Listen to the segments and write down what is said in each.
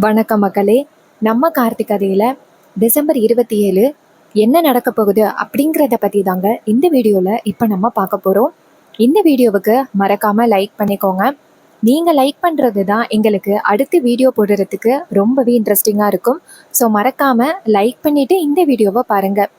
வணக்கம் மக்களே. நம்ம கார்த்திக் கதையில் டிசம்பர் 27 என்ன நடக்க போகுது அப்படிங்கிறத பற்றி தாங்க இந்த வீடியோவில் இப்போ நம்ம பார்க்க போகிறோம். இந்த வீடியோவுக்கு மறக்காமல் லைக் பண்ணிக்கோங்க. நீங்கள் லைக் பண்ணுறது தான் எங்களுக்கு அடுத்து வீடியோ போடுறதுக்கு ரொம்பவே இன்ட்ரெஸ்டிங்காக இருக்கும். ஸோ மறக்காமல் லைக் பண்ணிவிட்டு இந்த வீடியோவை பாருங்கள்.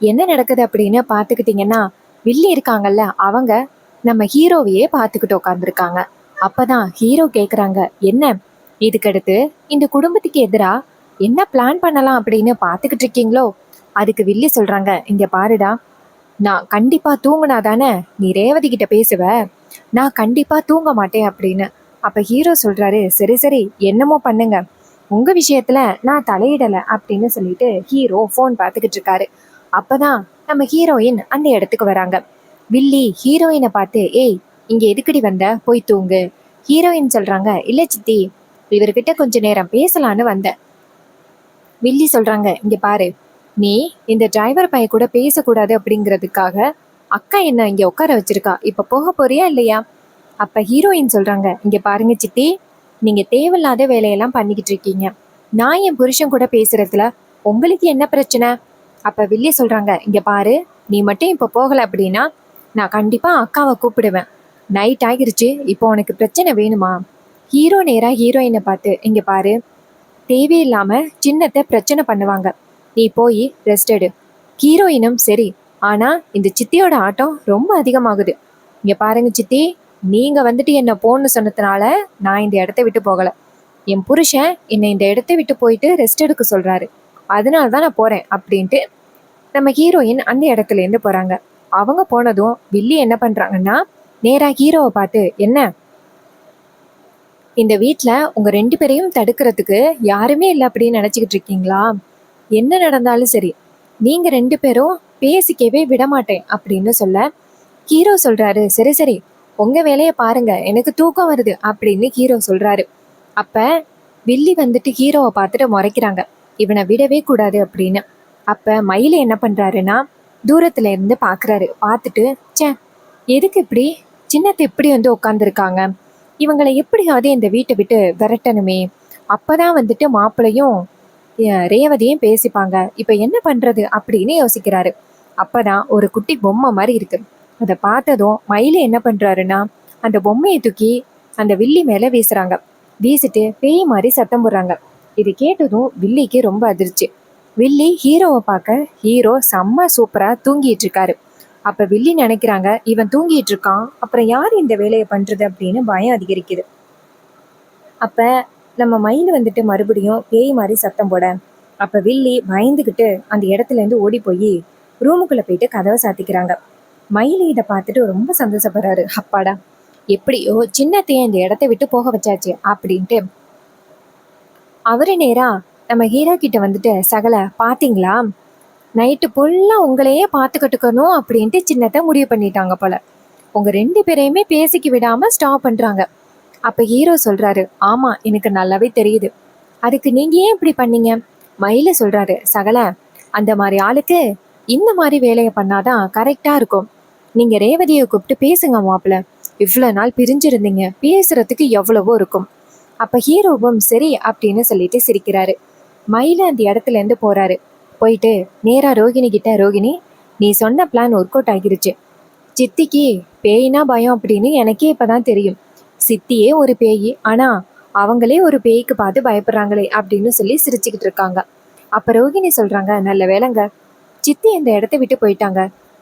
என்ன நடக்குது அப்படின்னு பார்த்துக்கிட்டிங்கன்னா, வில்லி இருக்காங்கல்ல, அவங்க நம்ம ஹீரோவையே பார்த்துக்கிட்டு உட்காந்துருக்காங்க. அப்போ தான் ஹீரோ கேட்குறாங்க, என்ன இதுக்கடுத்து இந்த குடும்பத்துக்கு எதிரா என்ன பிளான் பண்ணலாம் அப்படின்னு பார்த்துக்கிட்டு இருக்கீங்களோ? அதுக்கு வில்லி சொல்றாங்க, இங்க பாருடா, நான் கண்டிப்பா தூங்குனா தானே நீ ரேவதி கிட்ட பேசுவ, நான் கண்டிப்பா தூங்க மாட்டேன் அப்படின்னு. அப்ப ஹீரோ சொல்றாரு, சரி சரி என்னமோ பண்ணுங்க, உங்க விஷயத்துல நான் தலையிடல அப்படின்னு சொல்லிட்டு ஹீரோ போன் பார்த்துக்கிட்டு இருக்காரு. அப்பதான் நம்ம ஹீரோயின் அந்த இடத்துக்கு வராங்க. வில்லி ஹீரோயினை பார்த்து, ஏய் இங்க எதுக்கடி வந்த, போய் தூங்கு. ஹீரோயின் சொல்றாங்க, இல்ல சித்தி, இவர்கிட்ட கொஞ்ச நேரம் பேசலான்னு வந்தேன். வில்லி சொல்றாங்க, இங்க பாரு, நீ இந்த டிரைவர் பையன் கூட பேசக்கூடாது அப்படிங்கிறதுக்காக அக்கா என்ன இங்க உட்கார வச்சிருக்கா, இப்ப போக போறியா இல்லையா? அப்ப ஹீரோயின் சொல்றாங்க, இங்க பாருங்க சித்தி, நீங்க தேவையில்லாத வேலையெல்லாம் பண்ணிக்கிட்டு இருக்கீங்க. நான் என் புருஷன் கூட பேசுறதுல உங்களுக்கு என்ன பிரச்சனை? அப்ப வில்லி சொல்றாங்க, இங்க பாரு, நீ மட்டும் இப்ப போகல அப்படின்னா நான் கண்டிப்பா அக்காவை கூப்பிடுவேன். நைட் ஆகிருச்சு, இப்போ உனக்கு பிரச்சனை வேணுமா? ஹீரோ நேரா ஹீரோயினை பார்த்து, இங்க பாரு, தேவையில்லாம சின்னத்தை பிரச்சனை பண்ணுவாங்க, நீ போய் ரெஸ்ட் எடு. ஹீரோயினும் சரி, ஆனா இந்த சித்தியோட ஆட்டம் ரொம்ப அதிகமாகுது. இங்க பாருங்க சித்தி, நீங்க வந்துட்டு என்ன போன்னு சொன்னதுனால நான் இந்த இடத்த விட்டு போகல. என் புருஷன் என்னை இந்த இடத்த விட்டு போயிட்டு ரெஸ்ட் எடுக்க சொல்றாரு, அதனாலதான் நான் போறேன் அப்படின்ட்டு நம்ம ஹீரோயின் அந்த இடத்துல இருந்து போறாங்க. அவங்க போனதும் வில்லி என்ன பண்றாங்கன்னா, நேரா ஹீரோவை பார்த்து, என்ன இந்த வீட்டில் உங்கள் 2 பேரையும் தடுக்கிறதுக்கு யாருமே இல்லை அப்படின்னு நினச்சிக்கிட்டு இருக்கீங்களா? என்ன நடந்தாலும் சரி, நீங்கள் 2 பேரும் பேசிக்கவே விடமாட்டேன் அப்படின்னு சொல்ல ஹீரோ சொல்கிறாரு, சரி சரி உங்கள் வேலையை பாருங்க, எனக்கு தூக்கம் வருது அப்படின்னு ஹீரோ சொல்கிறாரு. அப்போ வில்லி வந்துட்டு ஹீரோவை பார்த்துட்டு முறைக்கிறாங்க, இவனை விடவே கூடாது அப்படின்னு. அப்போ மயில என்ன பண்ணுறாருன்னா, தூரத்துல இருந்து பார்க்குறாரு. பார்த்துட்டு, சே எதுக்கு இப்படி சின்னத்தை இப்படி வந்து உட்காந்துருக்காங்க, இவங்களை எப்படியாவது இந்த வீட்டை விட்டு விரட்டணுமே, அப்பதான் வந்துட்டு மாப்பிள்ளையும் ரேவதியும் பேசிப்பாங்க, இப்ப என்ன பண்றது அப்படின்னு யோசிக்கிறாரு. அப்பதான் ஒரு குட்டி பொம்மை மாதிரி இருக்கு. அதை பார்த்ததும் மயில என்ன பண்றாருன்னா, அந்த பொம்மையை தூக்கி அந்த வில்லி மேல வீசுறாங்க. வீசிட்டு பேய் மாதிரி சத்தம் போடுறாங்க. இது கேட்டதும் வில்லிக்கு ரொம்ப அதிர்ச்சி. வில்லி ஹீரோவை பார்க்க, ஹீரோ செம்ம சூப்பரா தூங்கிட்டு இருக்காரு. அப்ப வில்லி நினைக்கிறாங்க, இவன் தூங்கிட்டு இருக்கான், அப்புறம் யார் இந்த வேலையை பண்றது அப்படின்னு பயம் அதிகரிக்குது. அப்ப நம்ம மயில் வந்துட்டு மறுபடியும் பேய் மாதிரி சத்தம் போட, அப்ப வில்லி பயந்துகிட்டு அந்த இடத்துல இருந்து ஓடி போய் ரூமுக்குள்ள போயிட்டு கதவை சாத்திக்கிறாங்க. மயில் இதை பார்த்துட்டு ரொம்ப சந்தோஷப்படுறாரு, அப்பாடா எப்படியோ சின்னத்தையே இந்த இடத்த விட்டு போக வச்சாச்சு அப்படின்ட்டு. அவரு நேரா நம்ம ஹீரோ கிட்ட வந்துட்டு, சகல பாத்தீங்களா, நைட்டு ஃபுல்லாக உங்களையே பார்த்துக்கிட்டுக்கணும் அப்படின்ட்டு சின்னத்தை முடிவு பண்ணிட்டாங்க போல. உங்கள் 2 பேரையுமே பேசிக்க விடாமல் ஸ்டாப் பண்ணுறாங்க. அப்போ ஹீரோ சொல்கிறாரு, ஆமாம் எனக்கு நல்லாவே தெரியுது, அதுக்கு நீங்கள் ஏன் இப்படி பண்ணீங்க? மயில சொல்கிறாரு, சகல அந்த மாதிரி ஆளுக்கு இந்த மாதிரி வேலையை பண்ணாதான் கரெக்டாக இருக்கும். நீங்கள் ரேவதியை கூப்பிட்டு பேசுங்க மாப்பிள்ள, இவ்வளோ நாள் பிரிஞ்சிருந்தீங்க, பேசுறதுக்கு எவ்வளவோ இருக்கும். அப்போ ஹீரோவும் சரி அப்படின்னு சொல்லிட்டு சிரிக்கிறாரு. மயில அந்த இடத்துல இருந்து போறாரு. போயிட்டு நேரா ரோகிணி கிட்ட, ரோகிணி நீ சொன்ன பிளான் ஒர்க் அவுட் ஆகிருச்சு. சித்திக்கு பேய்னா பயம் அப்படின்னு எனக்கே இப்பதான் தெரியும். சித்தியே ஒரு பேய், ஆனா அவங்களே ஒரு பேய்க்கு பார்த்து பயப்படுறாங்களே அப்படின்னு சொல்லி சிரிச்சுக்கிட்டு இருக்காங்க. அப்ப ரோகிணி சொல்றாங்க, நல்ல வேலைங்க, சித்தி இந்த இடத்த விட்டு போயிட்டாங்க,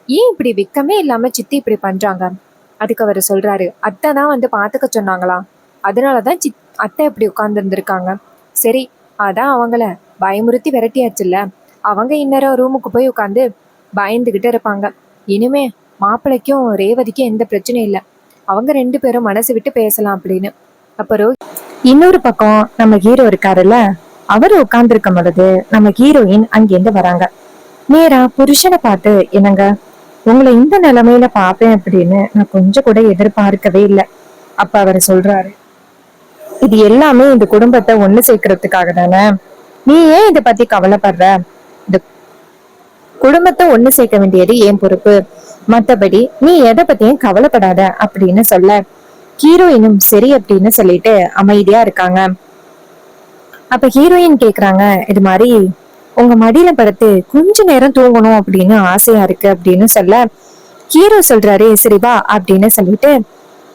ஏன் இப்படி விக்கமே இல்லாம சித்தி இப்படி பண்றாங்க? அதுக்கு அவர் சொல்றாரு, அத்தை தான் வந்து பாத்துக்க சொன்னாங்களா, அதனாலதான் அத்தை இப்படி உட்கார்ந்து இருந்திருக்காங்க. சரி, அதான் அவங்கள பயமுறுத்தி விரட்டியாச்சுல்ல, அவங்க இன்னொரு ரூமுக்கு போய் உட்காந்து பயந்துகிட்டு இருப்பாங்க. இனிமே மாப்பிள்ளைக்கும் ரேவதிக்கும் எந்த பிரச்சனையும் இல்லை, அவங்க 2 பேரும் மனசு விட்டு பேசலாம் அப்படின்னு. அப்புறம் இன்னொரு பக்கம் நம்ம ஹீரோ இருக்காருல்ல, அவரு உட்கார்ந்துருக்கும் பொழுது நம்ம ஹீரோயின் அங்கேருந்து வராங்க. நேரா புருஷனை பார்த்து, என்னங்க உங்களை இந்த நிலைமையில பார்ப்பேன் அப்படின்னு நான் கொஞ்சம் கூட எதிர்பார்க்கவே இல்லை. அப்ப அவர் சொல்றாரு, இது எல்லாமே இந்த குடும்பத்தை ஒண்ணு சேர்க்கறதுக்காக தானே, நீ ஏன் இதை பத்தி கவலைப்படுற? இந்த குடும்பத்தை ஒண்ணு சேர்க்க வேண்டியது என் பொறுப்பு, மத்தபடி நீ எதை பத்தியும் கவலைப்படாத அப்படின்னு சொல்ல, ஹீரோயினும் சரி அப்படின்னு சொல்லிட்டு அமைதியா இருக்காங்க. அப்ப ஹீரோயின் கேக்குறாங்க, இது மாதிரி உங்க மடியில படுத்து கொஞ்ச நேரம் தூங்கணும் அப்படின்னு ஆசையா இருக்கு அப்படின்னு சொல்ல, ஹீரோ சொல்றாரு சரி வா அப்படின்னு சொல்லிட்டு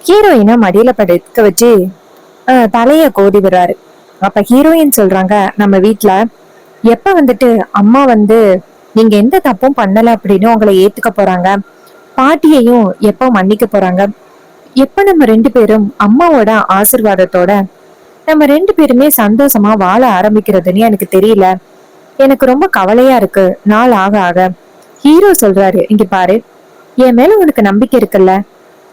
ஹீரோயினை மடியில படுக்க வச்சு தலைய கோதி விடுறாரு. அப்ப ஹீரோயின் சொல்றாங்க, நம்ம வீட்டுல எப்ப வந்துட்டு அம்மா வந்து நீங்க எந்த தப்பும் பண்ணல அப்படின்னு உங்களை ஏத்துக்க போறாங்க, பாட்டியையும் எப்ப மன்னிக்க போறாங்க, எப்ப நம்ம ரெண்டு பேரும் அம்மாவோட ஆசிர்வாதத்தோட நம்ம ரெண்டு பேருமே சந்தோஷமா வாழ ஆரம்பிக்கிறதுன்னு எனக்கு தெரியல. எனக்கு ரொம்ப கவலையா இருக்கு நாள் ஆக ஆக. ஹீரோ சொல்றாரு, இங்க பாரு, என் மேல உனக்கு நம்பிக்கை இருக்குல்ல,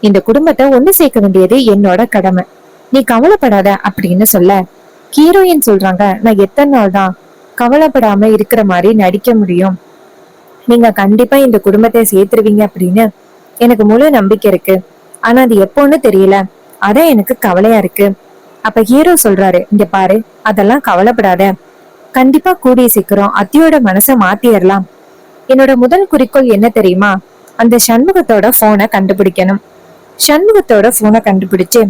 இந்த குடும்பத்தை ஒண்ணு சேர்க்க வேண்டியது என்னோட கடமை, நீ கவலைப்படாத அப்படின்னு சொல்ல, ஹீரோயின் சொல்றாங்க, நான் எத்தனை நாள் தான் கவலைப்படாம இருக்கிற மாதிரி நடிக்க முடியும், நீங்க கண்டிப்பா இந்த குடும்பத்தை சேர்த்துருவீங்க அப்படின்னு எனக்கு முழு நம்பிக்கை இருக்கு, ஆனா அது எப்போன்னு தெரியல, அதான் எனக்கு கவலையா இருக்கு. அப்ப ஹீரோ சொல்றாரு, இங்க பாரு, அதெல்லாம் கவலைப்படாத, கண்டிப்பா கூடிய சீக்கிரம் அத்தியோட மனசை மாத்திரலாம். என்னோட முதல் குறிக்கோள் என்ன தெரியுமா, அந்த சண்முகத்தோட போனை கண்டுபிடிக்கணும். சண்முகத்தோட போனை கண்டுபிடிச்சு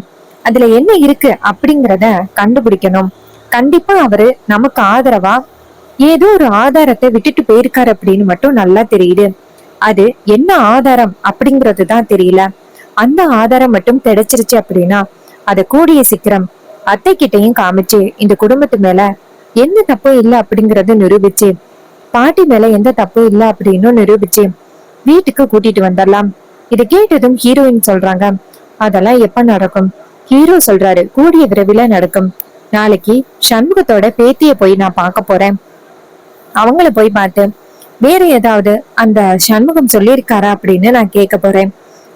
அதுல என்ன இருக்கு அப்படிங்கறத கண்டுபிடிக்கணும். கண்டிப்பா அவரு நமக்கு ஆதரவா ஏதோ ஒரு ஆதாரத்தை விட்டுட்டு போயிருக்காரு அப்படின்னு மட்டும் நல்லா தெரியுது. அது என்ன ஆதாரம் அப்படிங்கறது தான் தெரியல. அந்த ஆதாரம் மட்டும் கிடைச்சிருச்சு அப்படின்னா அதை கூடிய சீக்கிரம் அத்தை கிட்டையும் காமிச்சு இந்த குடும்பத்து மேல எந்த தப்பும் இல்லை அப்படிங்கறத நிரூபிச்சு, பாட்டி மேல எந்த தப்பும் இல்லை அப்படின்னு நிரூபிச்சு வீட்டுக்கு கூட்டிட்டு வந்துடலாம். இதை கேட்டதும் ஹீரோயின் சொல்றாங்க, அதெல்லாம் எப்ப நடக்கும்? ஹீரோ சொல்றாரு, கூடிய விரைவில் நடக்கும். நாளைக்கு சண்முகத்தோட பேத்திய போய் நான் பார்க்க போறேன். அவங்கள போய் பார்த்து வேற ஏதாவது அந்த சண்முகம் சொல்லியிருக்காரா அப்படின்னு நான் கேட்க போறேன்.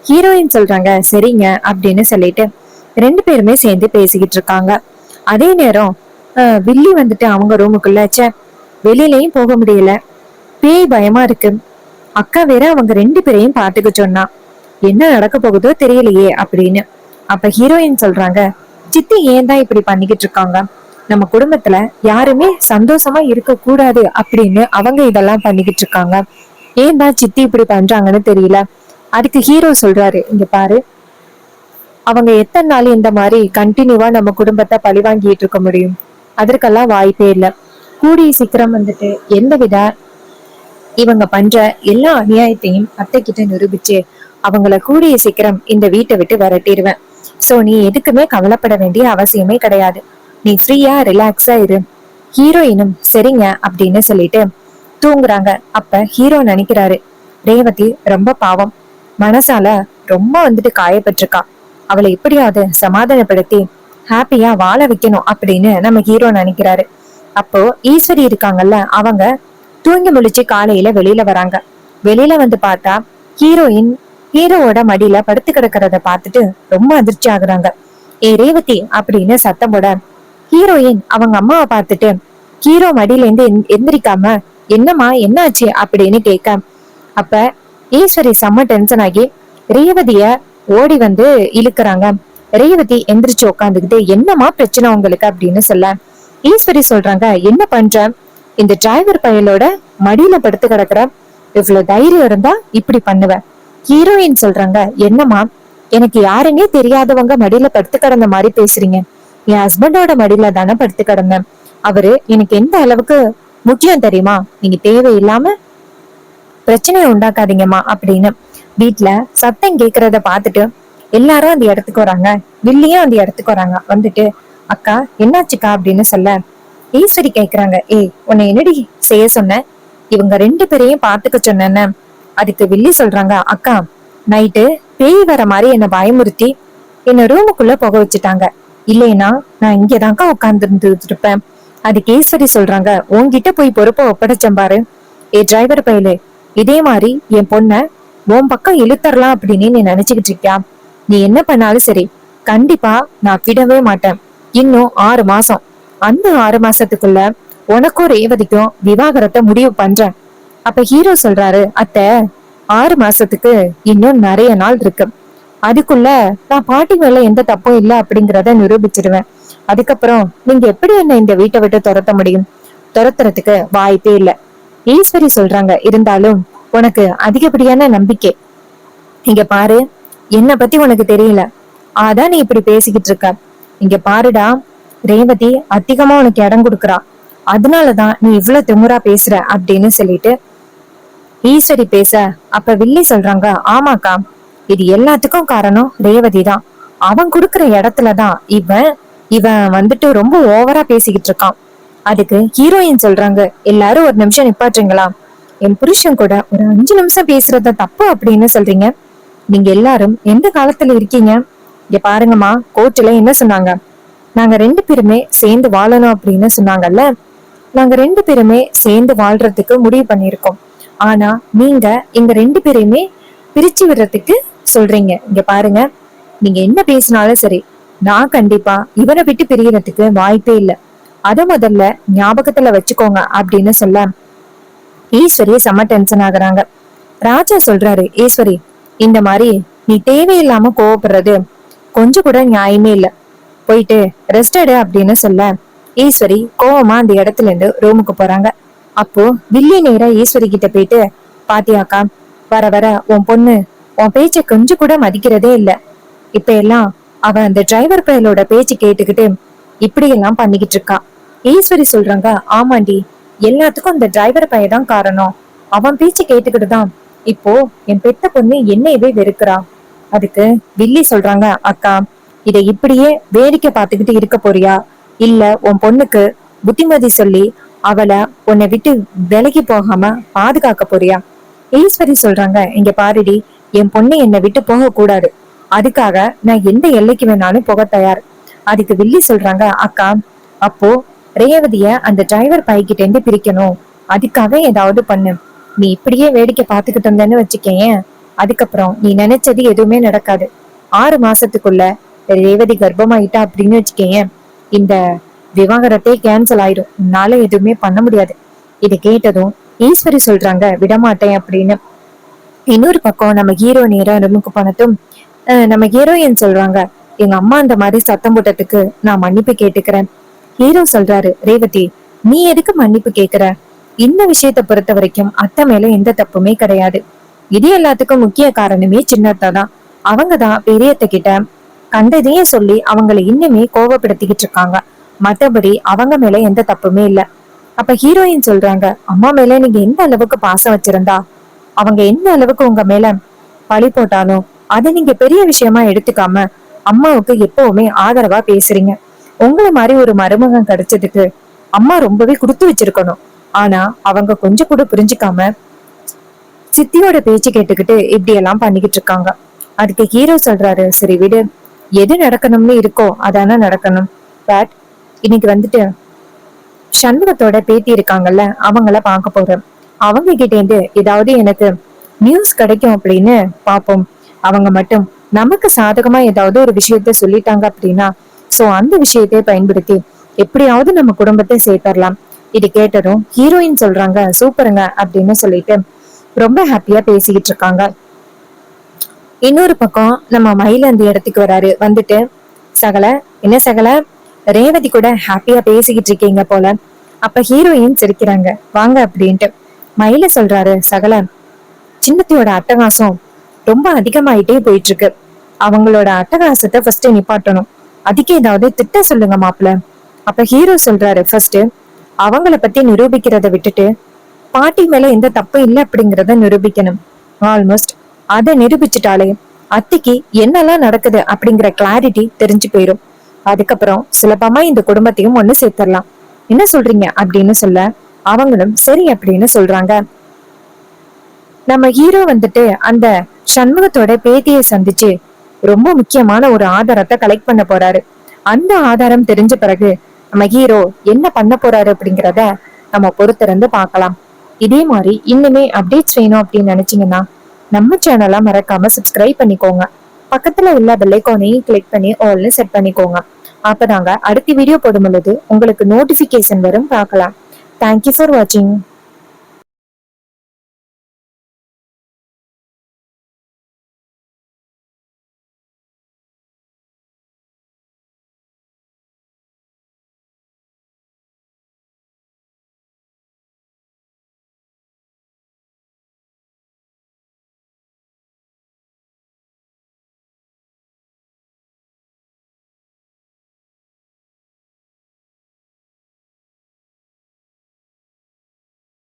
ஹீரோயின் சொல்றாங்க, சரிங்க அப்படின்னு சொல்லிட்டு ரெண்டு பேருமே சேர்ந்து பேசிக்கிட்டு இருக்காங்க. அதே நேரம் வில்லி வந்துட்டு அவங்க ரூமுக்குள்ள, வெளியிலயும் போக முடியல, பேய் பயமா இருக்கு, அக்கா வேற அவங்க ரெண்டு பேரையும் பாத்துக்க சொன்னா, என்ன நடக்க போகுதோ தெரியலையே அப்படின்னு. அப்ப ஹீரோயின் சொல்றாங்க, சித்தி ஏன் தான் இப்படி பண்ணிக்கிட்டு இருக்காங்க, நம்ம குடும்பத்துல யாருமே சந்தோஷமா இருக்க கூடாது அப்படின்னு அவங்க இதெல்லாம் பண்ணிக்கிட்டு இருக்காங்க, ஏன் தான் சித்தி இப்படி பண்றாங்கன்னு தெரியல. அதுக்கு ஹீரோ சொல்றாரு, இங்க பாரு, அவங்க எத்தனை நாள் இந்த மாதிரி கண்டினியூவா நம்ம குடும்பத்தை பழி வாங்கிட்டு இருக்க முடியும், அதற்கெல்லாம் வாய்ப்பே இல்லை. கூடிய சீக்கிரம் வந்துட்டு எந்தவித இவங்க பண்ற எல்லா அநியாயத்தையும் அத்தை கிட்ட நிரூபிச்சு அவங்கள கூடிய சீக்கிரம் இந்த வீட்டை விட்டு விரட்டிடுவேன். சோ நீ எதுக்குமே கவலைப்பட வேண்டிய அவசியமே கிடையாது, நீ ஃப்ரீயா ரிலாக்ஸா இரு. ஹீரோயினும் சரிங்க அப்படின்னு சொல்லிட்டு தூங்குறாங்க. அப்ப ஹீரோ நினைக்கிறாரு, ரேவதி ரொம்ப பாவம், மனசால ரொம்ப வந்துட்டு காயப்பட்டிருக்கா, அவளை எப்படியாவது சமாதானப்படுத்தி ஹாப்பியா வாழ வைக்கணும் அப்படின்னு நம்ம ஹீரோ நினைக்கிறாரு. அப்போ ஈஸ்வரி இருக்காங்கல்ல, அவங்க தூங்கி முழிச்சு காலையில வெளியில வராங்க. வெளியில வந்து பார்த்தா ஹீரோயின் ஹீரோவோட மடியில படுத்து கிடக்கிறத பார்த்துட்டு ரொம்ப அதிர்ச்சி ஆகுறாங்க. ஏ ரேவதி அப்படின்னு சத்தம் போட, ஹீரோயின் அவங்க அம்மாவை பார்த்துட்டு ஹீரோ மடியில இருந்து எந்திரிக்காம என்னம்மா என்னாச்சு அப்படின்னு கேட்க, அப்ப ஈஸ்வரி செம்ம டென்ஷன் ஆகி ரேவதிய ஓடி வந்து இழுக்கிறாங்க. ரேவதி எந்திரிச்சு உட்காந்துக்கிட்டு, என்னமா பிரச்சனை உங்களுக்கு அப்படின்னு சொல்ல, ஈஸ்வரி சொல்றாங்க, என்ன பண்ற, இந்த டிரைவர் பையலோட மடியில படுத்து கிடக்குற, இவ்வளவு தைரியம் இருந்தா இப்படி பண்ணுவ. ஹீரோயின் சொல்றாங்க, என்னமா, எனக்கு யாருன்னே தெரியாதவங்க மடியில படுத்து கிடந்த மாதிரி பேசுறீங்க, என் ஹஸ்பண்டோட மடியில தானே படுத்து கிடந்தேன், அவரு எனக்கு எந்த அளவுக்கு முக்கியம் தெரியுமா, நீங்க தேவையில்லாம பிரச்சனையை உண்டாக்காதீங்கம்மா அப்படின்னு. வீட்டுல சத்தம் கேக்குறத பாத்துட்டு எல்லாரும் அந்த இடத்துக்கு வராங்க. வில்லியும் அந்த இடத்துக்கு வராங்க. வந்துட்டு, அக்கா என்னாச்சுக்கா அப்படின்னு சொல்ல, ஈஸ்வரி கேக்குறாங்க, ஏய் உன்னை என்னடி செய்ய சொன்ன, இவங்க ரெண்டு பேரையும் பாத்துக்க சொன்னேன்னு. அதுக்கு வில்லி சொல்றாங்க, அக்கா நைட்டு பேய் வர மாதிரி என்ன பயமுறுத்தி என்ன ரூமுக்குள்ள புக வச்சுட்டாங்க, இல்லைன்னா நான் இங்கதான்க்கா உட்கார்ந்து இருந்துட்டு இருப்பேன். அதுக்கு ஈஸ்வரி சொல்றாங்க, உன்கிட்ட போய் பொறுப்பை ஒப்படைச்சேன் பாரு, ஏ டிரைவர் பையலு, இதே மாதிரி என் பொண்ண உன் பக்கம் இழுத்தரலாம் அப்படின்னு நீ நினைச்சுக்கிட்டு இருக்கியா, நீ என்ன பண்ணாலும் சரி கண்டிப்பா நான் விடவே மாட்டேன். இன்னும் 6 மாசம், அந்த 6 மாசத்துக்குள்ள உனக்கும் ரேவதிக்கும் விவாகரத்தை முடிவு பண்றேன். அப்ப ஹீரோ சொல்றாரு, அத்தை 6 மாசத்துக்கு இன்னும் நிறைய நாள் இருக்கு, அதுக்குள்ள நான் பாட்டி மேல எந்த தப்பும் இல்லை அப்படிங்கிறத நிரூபிச்சிடுவேன். அதுக்கப்புறம் நீங்க எப்படி என்ன இந்த வீட்டை விட்டு துரத்த முடியும், துரத்துறதுக்கு வாய்ப்பே இல்லை. ஈஸ்வரி சொல்றாங்க, இருந்தாலும் உனக்கு அதிகப்படியான நம்பிக்கை, இங்க பாரு, என்ன பத்தி உனக்கு தெரியல, அதான் நீ இப்படி பேசிக்கிட்டு இருக்க, இங்க பாருடா, ரேவதி அதிகமா உனக்கு இடம் கொடுக்குறா, அதனாலதான் நீ இவ்வளவு திமிரா பேசுற அப்படின்னு சொல்லிட்டு ஈஸ்வரி பேச, அப்ப வில்லி சொல்றாங்க, ஆமாக்கா, இது எல்லாத்துக்கும் காரணம் ரேவதி தான். அவன் கொடுக்குற இடத்துலதான் இவன் இவன் வந்துட்டு ரொம்ப ஓவரா பேசிக்கிட்டு இருக்கான். அதுக்கு ஹீரோயின் சொல்றாங்க, எல்லாரும் ஒரு நிமிஷம் நிப்பாட்டுறீங்களா? என் புருஷன் கூட ஒரு 5 நிமிஷம் பேசுறத தப்பு அப்படின்னு சொல்றீங்க? நீங்க எல்லாரும் எந்த காலத்துல இருக்கீங்க? இங்க பாருங்கம்மா, கோர்ட்டுல என்ன சொன்னாங்க? நாங்க 2 பேருமே சேர்ந்து வாழணும் அப்படின்னு சொன்னாங்கல்ல. நாங்க 2 பேருமே சேர்ந்து வாழ்றதுக்கு முடிவு பண்ணிருக்கோம். ஆனா நீங்க எங்க 2 பேரையுமே பிரிச்சு விடுறதுக்கு சொல்றீங்க. இங்க பாருங்க, நீங்க என்ன பேசினாலும் சரி, நான் கண்டிப்பா இவரை விட்டு பிரியறதுக்கு வாய்ப்பே இல்ல. அத முதல்ல ஞாபகத்துல வச்சுக்கோங்க அப்படின்னு சொல்ல ஈஸ்வரி செம்ம டென்ஷன் ஆகுறாங்க. ராஜா சொல்றாரு, ஈஸ்வரி, இந்த மாதிரி நீ தேவையில்லாம கோவப்படுறது கொஞ்சம் கூட நியாயமே இல்ல. போயிட்டு ரெஸ்ட் எடு அப்படின்னு சொல்ல ஈஸ்வரி கோவமா அந்த இடத்துல இருந்து ரூமுக்கு போறாங்க. அப்போ வில்லி நேரா ஈஸ்வரி கிட்ட போயிட்டு, பாத்தியாக்கா, வர வர உன் பொண்ணு உன் பேச்ச கொஞ்சம் கூட மதிக்கிறதே இல்ல. இப்ப எல்லாம் அவ அந்த டிரைவர் பயலோட பேச்சு கேட்டுக்கிட்டு இப்படி எல்லாம் பண்ணிக்கிட்டு இருக்கா. ஈஸ்வரி சொல்றாங்க, ஆமாண்டி, எல்லாத்துக்கும் அந்த டிரைவர் பையதான் காரணம். அவன் பேச்சு கேட்டுக்கிட்டுதான் இப்போ என் பெத்த பொண்ணு என்னையவே வெறுக்கிறா. அதுக்கு வில்லி சொல்றாங்க, அக்கா, இதை இப்படியே வேடிக்கை பார்த்துக்கிட்டு இருக்க போறியா, இல்ல உன் பொண்ணுக்கு புத்திமதி சொல்லி அவளை உன்னை விட்டு விலகி போகாம பாதுகாக்க போறியா? ஈஸ்வரி சொல்றாங்க, இங்க பாருடி, என் பொண்ணு என்னை விட்டு போக கூடாது. அதுக்காக நான் எந்த எல்லைக்கு வேணாலும் போக தயார். அதுக்கு வில்லி சொல்றாங்க, அக்கா, அப்போ ரேவதிய அந்த டிரைவர் பைக்கிட்ட இருந்து பிரிக்கணும். அதுக்காக ஏதாவது பண்ணு. நீ இப்படியே வேடிக்கை பார்த்துக்கிட்டு இருந்தேன்னு வச்சுக்கேன், அதுக்கப்புறம் நீ நினைச்சது எதுவுமே நடக்காது. 6 மாசத்துக்குள்ள ரேவதி கர்ப்பமாயிட்டா அப்படின்னு வச்சுக்கேன், இந்த விவாகரத்தே கேன்சல் ஆயிடும். உன்னால எதுவுமே பண்ண முடியாது. இதை கேட்டதும் ஈஸ்வரி சொல்றாங்க, விடமாட்டேன் அப்படின்னு. இன்னொரு பக்கம் நம்ம ஹீரோ நேரம் ரூமுக்கு போனதும் நம்ம ஹீரோயின் சொல்றாங்க, எங்க அம்மா அந்த மாதிரி சத்தம் போட்டதுக்கு நான் மன்னிப்பு கேட்டுக்கிறேன். ஹீரோ சொல்றாரு, ரேவதி, நீ எதுக்கு மன்னிப்பு கேக்குற? இந்த விஷயத்த பொறுத்த வரைக்கும் அத்தை மேல எந்த தப்புமே கிடையாது. இது எல்லாத்துக்கும் முக்கிய காரணமே சின்னத்தா தான். அவங்கதான் பெரியத்த கிட்ட கண்டதையே சொல்லி அவங்களை இன்னுமே கோவப்படுத்திக்கிட்டு இருக்காங்க. மத்தபடி அவங்க மேல எந்த தப்புமே இல்ல. அப்ப ஹீரோயின் சொல்றாங்க, அம்மா மேல நீங்க எந்த அளவுக்கு பாசம் வச்சிருந்தா அவங்க எந்த அளவுக்கு உங்க மேல பழி போட்டாலும் அதை நீங்க பெரிய விஷயமா எடுத்துக்காம அம்மாவுக்கு எப்பவுமே ஆதரவா பேசுறீங்க. உங்களை மாதிரி ஒரு மருமகன் கிடைச்சதுக்கு அம்மா ரொம்பவே கொடுத்து வச்சிருக்கணும். ஆனா அவங்க கொஞ்சம் கூட புரிஞ்சுக்காம சித்தியோட பேச்சு கேட்டுக்கிட்டு இப்படி எல்லாம் பண்ணிக்கிட்டு இருக்காங்க. அதுக்கு ஹீரோ சொல்றாரு, சரி விடு, எது நடக்கணும்னு இருக்கோ அதான நடக்கணும். பட் இன்னைக்கு வந்துட்டு சண்முகத்தோட பேத்தி இருக்காங்கல்ல, அவங்கள பார்க்க போறேன். அவங்க கிட்ட இருந்து ஏதாவது எனக்கு நியூஸ் கிடைக்கும் அப்படின்னு பாப்போம். அவங்க மட்டும் நமக்கு சாதகமா ஏதாவது ஒரு விஷயத்த சொல்லிட்டாங்க அப்படின்னா, சோ அந்த விஷயத்தை பயன்படுத்தி எப்படியாவது நம்ம குடும்பத்தை சேர்த்தரலாம். இது கேட்டதும் ஹீரோயின் சொல்றாங்க, சூப்பருங்க அப்படின்னு சொல்லிட்டு ரொம்ப ஹாப்பியா பேசிக்கிட்டு இருக்காங்க. இன்னொரு பக்கம் நம்ம மயில அந்த இடத்துக்கு வராரு. வந்துட்டு, சகல, என்ன சகல, ரேவதி கூட ஹாப்பியா பேசிக்கிட்டு இருக்கீங்க போல. அப்ப ஹீரோயின் சிரிக்கிறாங்க, வாங்க அப்படின்ட்டு. மயில சொல்றாரு, சகல, சின்னத்தியோட அட்டகாசம் ரொம்ப அதிகமாயிட்டே போயிட்டு இருக்கு. அவங்களோட அட்டகாசத்தை ஃபர்ஸ்ட் நிப்பாட்டணும். அதுக்கு ஏதாவது திட்டம் சொல்லுங்க மாப்பிள்ள. அப்ப ஹீரோ சொல்றாரு, ஃபர்ஸ்ட் அவங்கள பத்தி நிரூபிக்கிறத விட்டுட்டு பாட்டி மேல எந்த தப்பு இல்லை அப்படிங்கறத நிரூபிக்கணும். ஆல்மோஸ்ட் அதை நிரூபிச்சுட்டாலே அத்திக்கு என்னெல்லாம் நடக்குது அப்படிங்கிற கிளாரிட்டி தெரிஞ்சு போயிரும். அதுக்கப்புறம் சுலபமா இந்த குடும்பத்தையும் ஒண்ணு சேர்த்தரலாம். என்ன சொல்றீங்க அப்படின்னு சொல்ல அவங்களும் சரி அப்படின்னு சொல்றாங்க. நம்ம ஹீரோ வந்துட்டு அந்த சண்முகத்தோட பேத்தியை சந்திச்சு ரொம்ப முக்கியமான ஒரு ஆதாரத்தை கலெக்ட் பண்ண போறாரு. அந்த ஆதாரம் தெரிஞ்ச பிறகு நம்ம ஹீரோ என்ன பண்ண போறாரு அப்படிங்கிறத நம்ம பொறுத்திருந்து பார்க்கலாம். இதே மாதிரி இன்னுமே அப்டேட்ஸ் வேணும் அப்படின்னு நினைச்சீங்கன்னா நம்ம சேனலை மறக்காம சப்ஸ்கிரைப் பண்ணிக்கோங்க. பக்கத்துல உள்ள பெல் ஐகானையும் கிளிக் பண்ணி ஆல்னு செட் பண்ணிக்கோங்க. அப்பதாங்க அடுத்த வீடியோ போடும் பொழுது உங்களுக்கு நோட்டிபிகேஷன் வரும், பார்க்கலாம். தேங்க்யூ ஃபார் வாட்சிங்.